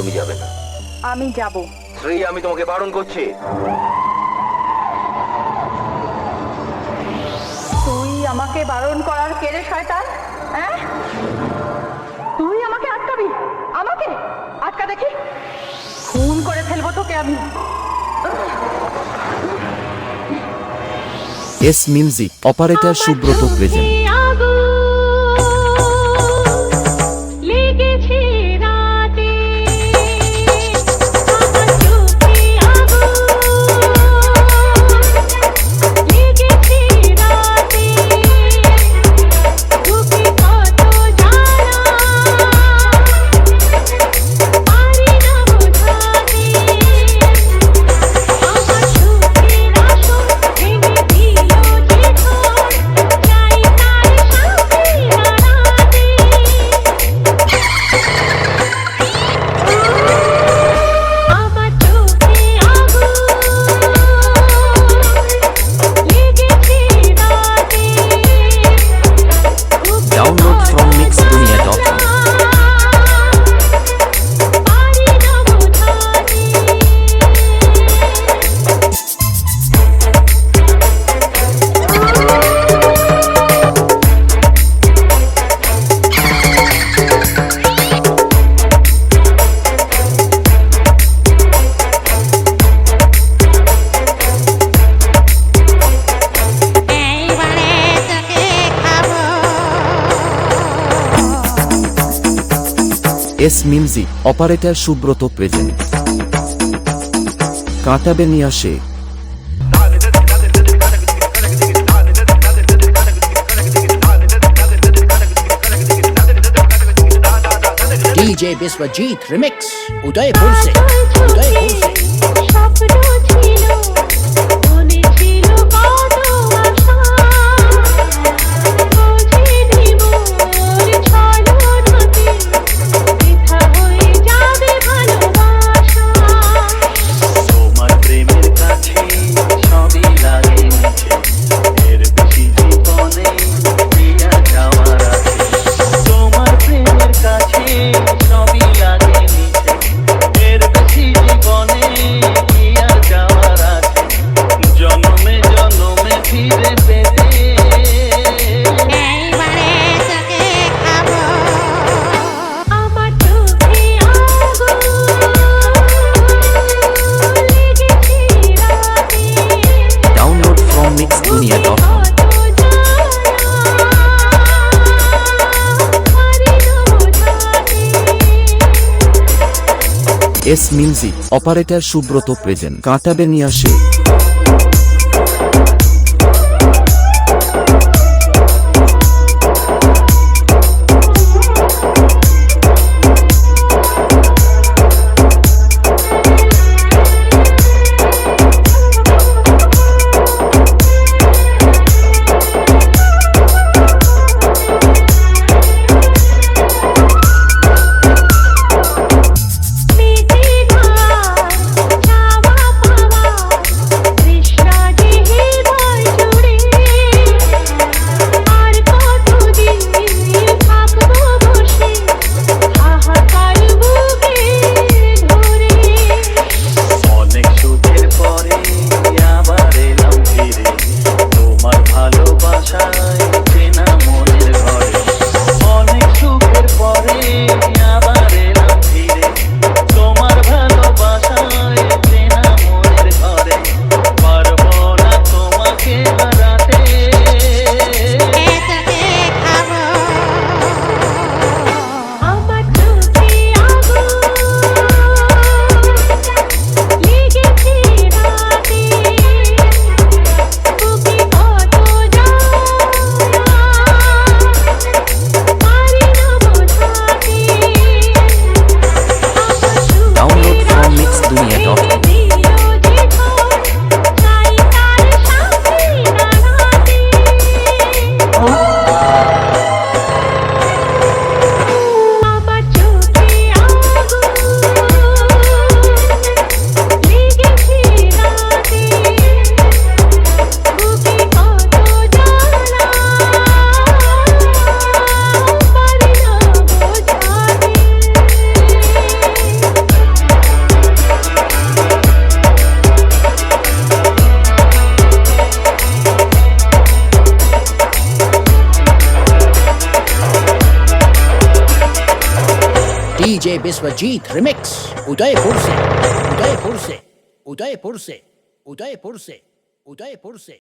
তুমি যাবে না। আমি যাব। শ্রী, আমি তোমাকে বারণ করছি। তুই আমাকে বারণ করার কে রে শয়তান? হ্যাঁ, তুই আমাকে আটকাবি? আমাকে আটকা দেখি, খুন করে ফেলবো তোকে আমি। S music operator Subrata present. Download from mixdunia.com. S music operator Subrata present. কাঁটাবে নিয়ে আসে। DJ Biswajit Remix Udaipur se mixdunia.com. S music operator Subrata present. কাঁটাবে নিয়ে আসে। डीजे विश्वजीत रिमिक्स उदयपुर से उदयपुर से उदयपुर से उदयपुर से उदयपुर से